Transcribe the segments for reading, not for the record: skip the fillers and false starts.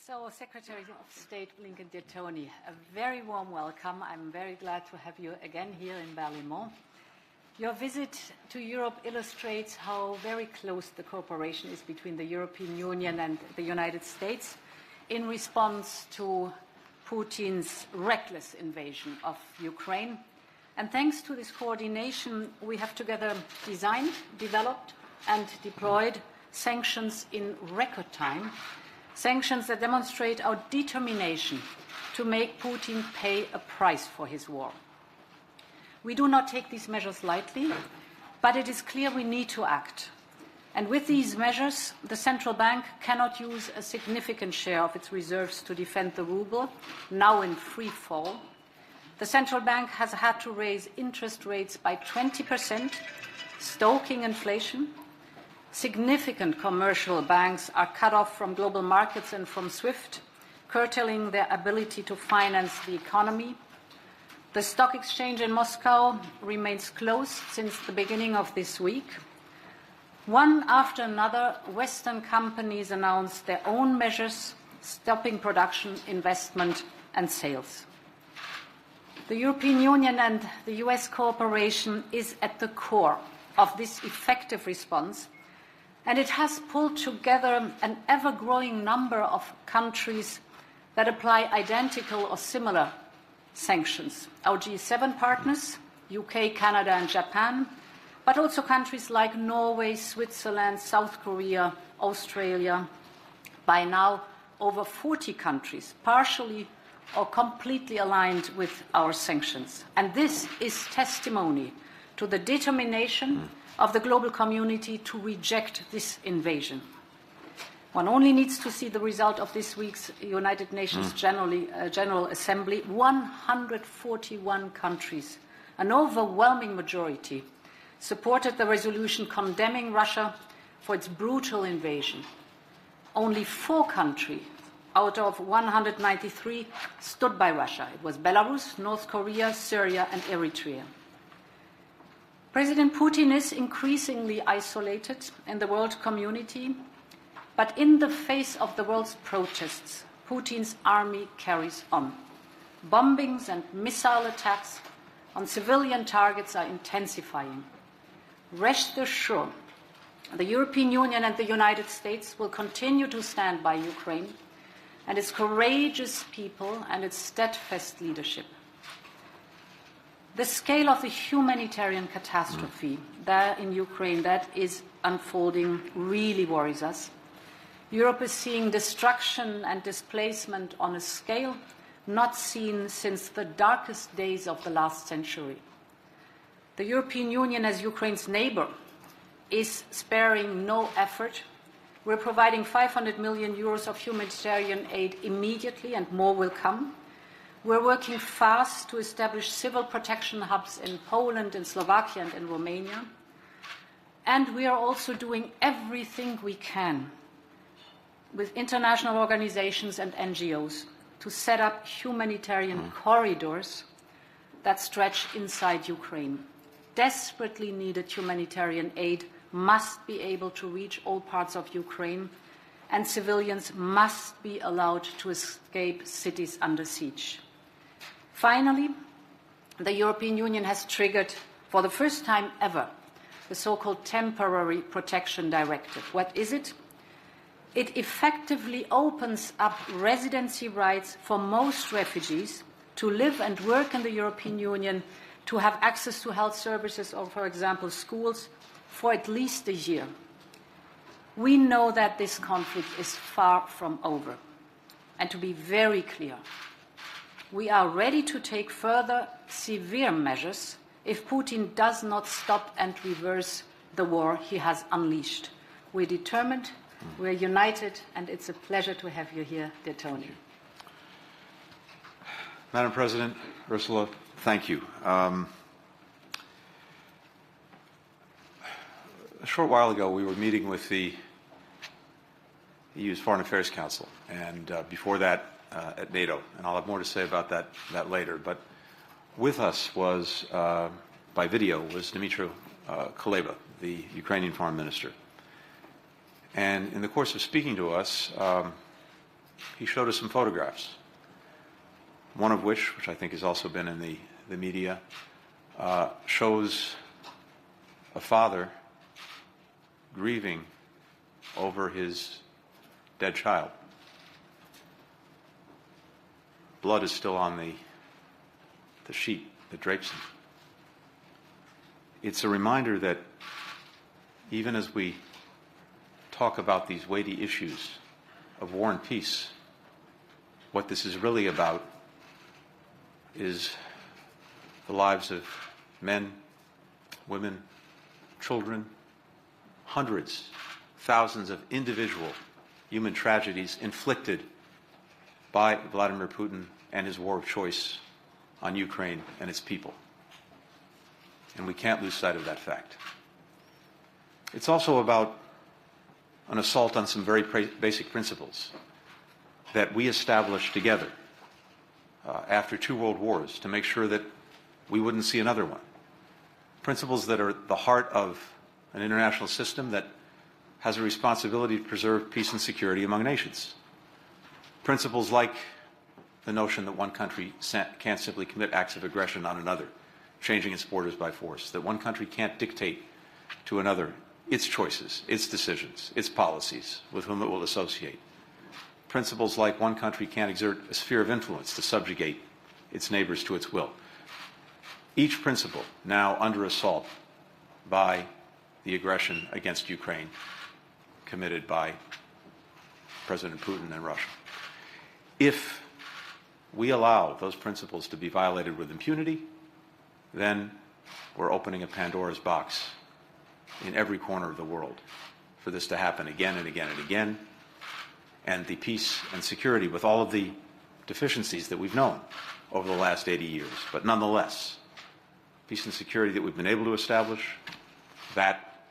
So, Secretary of State Blinken, dear Tony, a very warm welcome. I'm very glad to have you again here in Berlaymont. Your visit to Europe illustrates how very close the cooperation is between the European Union and the United States in response to Putin's reckless invasion of Ukraine. And thanks to this coordination, we have together designed, developed, and deployed sanctions in record time, sanctions that demonstrate our determination to make Putin pay a price for his war. We do not take these measures lightly, but it is clear we need to act. And with these measures, the central bank cannot use a significant share of its reserves to defend the ruble, now in free fall. The central bank has had to raise interest rates by 20%, stoking inflation. Significant commercial banks are cut off from global markets and from SWIFT, curtailing their ability to finance the economy. The stock exchange in Moscow remains closed since the beginning of this week. One after another, Western companies announced their own measures, stopping production, investment, and sales. The European Union and the US cooperation is at the core of this effective response, and it has pulled together an ever-growing number of countries that apply identical or similar sanctions. Our G7 partners, UK, Canada, and Japan, but also countries like Norway, Switzerland, South Korea, Australia. By now, over 40 countries, partially or completely aligned with our sanctions. And this is testimony to the determination of the global community to reject this invasion. One only needs to see the result of this week's United Nations General Assembly. 141 countries, an overwhelming majority, supported the resolution condemning Russia for its brutal invasion. Only 4 countries out of 193 stood by Russia. It was Belarus, North Korea, Syria, and Eritrea. President Putin is increasingly isolated in the world community, but in the face of the world's protests, Putin's army carries on. Bombings and missile attacks on civilian targets are intensifying. Rest assured, the European Union and the United States will continue to stand by Ukraine and its courageous people and its steadfast leadership. The scale of the humanitarian catastrophe there in Ukraine that is unfolding really worries us. Europe is seeing destruction and displacement on a scale not seen since the darkest days of the last century. The European Union, as Ukraine's neighbor, is sparing no effort. We're providing 500 million euros of humanitarian aid immediately, and more will come. We're working fast to establish civil protection hubs in Poland, in Slovakia, and in Romania. And we are also doing everything we can with international organizations and NGOs to set up humanitarian corridors that stretch inside Ukraine. Desperately needed humanitarian aid must be able to reach all parts of Ukraine, and civilians must be allowed to escape cities under siege. Finally, the European Union has triggered, for the first time ever, the so-called Temporary Protection Directive. What is it? It effectively opens up residency rights for most refugees to live and work in the European Union, to have access to health services or, for example, schools, for at least a year. We know that this conflict is far from over. And to be very clear, we are ready to take further severe measures if Putin does not stop and reverse the war he has unleashed. We're determined, we're united, and it's a pleasure to have you here, dear Tony. Madam President, Ursula, thank you. A short while ago, we were meeting with the EU's Foreign Affairs Council, and before that, at NATO, and I'll have more to say about that later. But with us was, by video, was Dmytro Kuleba, the Ukrainian Foreign Minister. And in the course of speaking to us, he showed us some photographs, one of which I think has also been in the media, shows a father grieving over his dead child. Blood is still on the sheet that drapes him. It's a reminder that even as we talk about these weighty issues of war and peace, what this is really about is the lives of men, women, children, hundreds, thousands of individual human tragedies inflicted by Vladimir Putin and his war of choice on Ukraine and its people. And we can't lose sight of that fact. It's also about an assault on some very basic principles that we established together after 2 world wars to make sure that we wouldn't see another one. Principles that are the heart of an international system that has a responsibility to preserve peace and security among nations. Principles like the notion that one country can't simply commit acts of aggression on another, changing its borders by force, that one country can't dictate to another its choices, its decisions, its policies, with whom it will associate. Principles like one country can't exert a sphere of influence to subjugate its neighbors to its will. Each principle now under assault by the aggression against Ukraine committed by President Putin and Russia. If we allow those principles to be violated with impunity, then we're opening a Pandora's box in every corner of the world for this to happen again and again and again, and the peace and security with all of the deficiencies that we've known over the last 80 years. But nonetheless, peace and security that we've been able to establish, that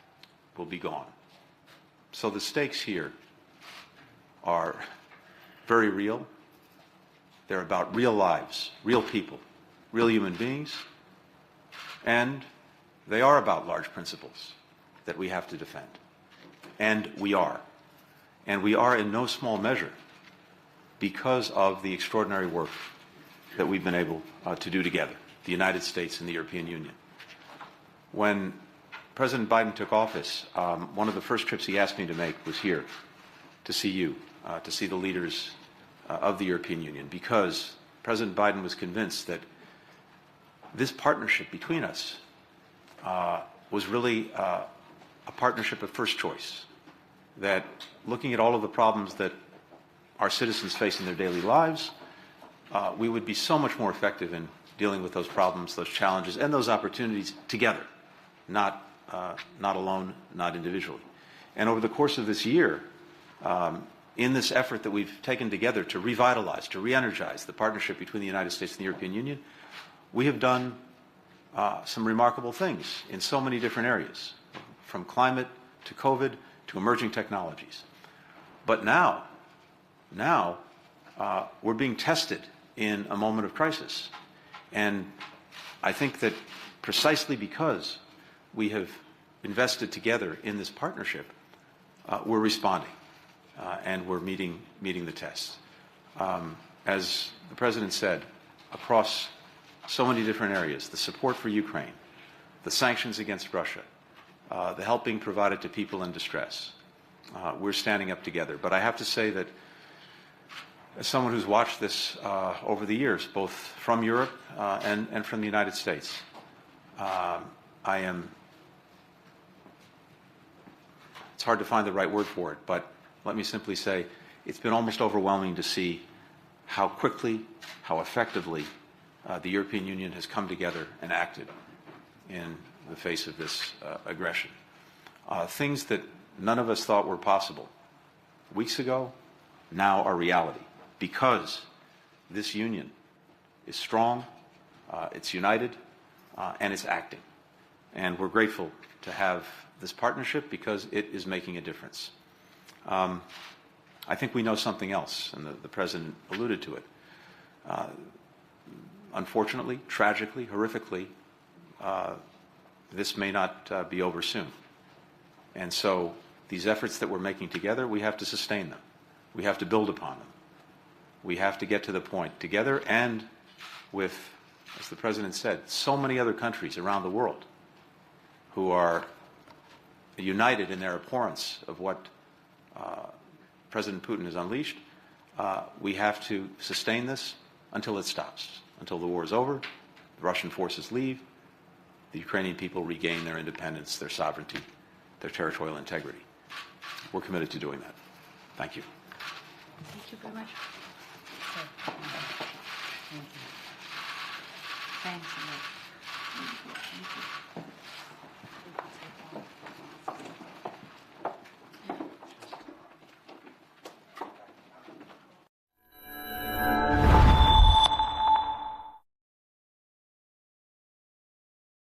will be gone. So the stakes here are very real. They're about real lives, real people, real human beings, and they are about large principles that we have to defend. And we are. And we are in no small measure because of the extraordinary work that we've been able to do together, the United States and the European Union. When President Biden took office, one of the first trips he asked me to make was here, to see you, to see the leaders of the European Union, because President Biden was convinced that this partnership between us was really a partnership of first choice, that looking at all of the problems that our citizens face in their daily lives, we would be so much more effective in dealing with those problems, those challenges, and those opportunities together, not alone, not individually. And over the course of this year, in this effort that we've taken together to revitalize, to re-energize the partnership between the United States and the European Union, we have done some remarkable things in so many different areas, from climate to COVID to emerging technologies. But now we're being tested in a moment of crisis. And I think that precisely because we have invested together in this partnership, we're responding and we're meeting the tests. As the President said, across so many different areas, the support for Ukraine, the sanctions against Russia, the help being provided to people in distress, we're standing up together. But I have to say that as someone who's watched this over the years, both from Europe and from the United States, it's hard to find the right word for it, but let me simply say it's been almost overwhelming to see how quickly, how effectively the European Union has come together and acted in the face of this aggression. Things that none of us thought were possible weeks ago now are reality, because this union is strong, it's united, and it's acting. And we're grateful to have this partnership because it is making a difference. I think we know something else, and the President alluded to it. Unfortunately, tragically, horrifically, this may not be over soon. And so these efforts that we're making together, we have to sustain them. We have to build upon them. We have to get to the point, together and with, as the President said, so many other countries around the world who are united in their abhorrence of what President Putin has unleashed. We have to sustain this until it stops, until the war is over, the Russian forces leave, the Ukrainian people regain their independence, their sovereignty, their territorial integrity. We're committed to doing that. Thank you. Thank you very much. Thank you. Thanks a lot.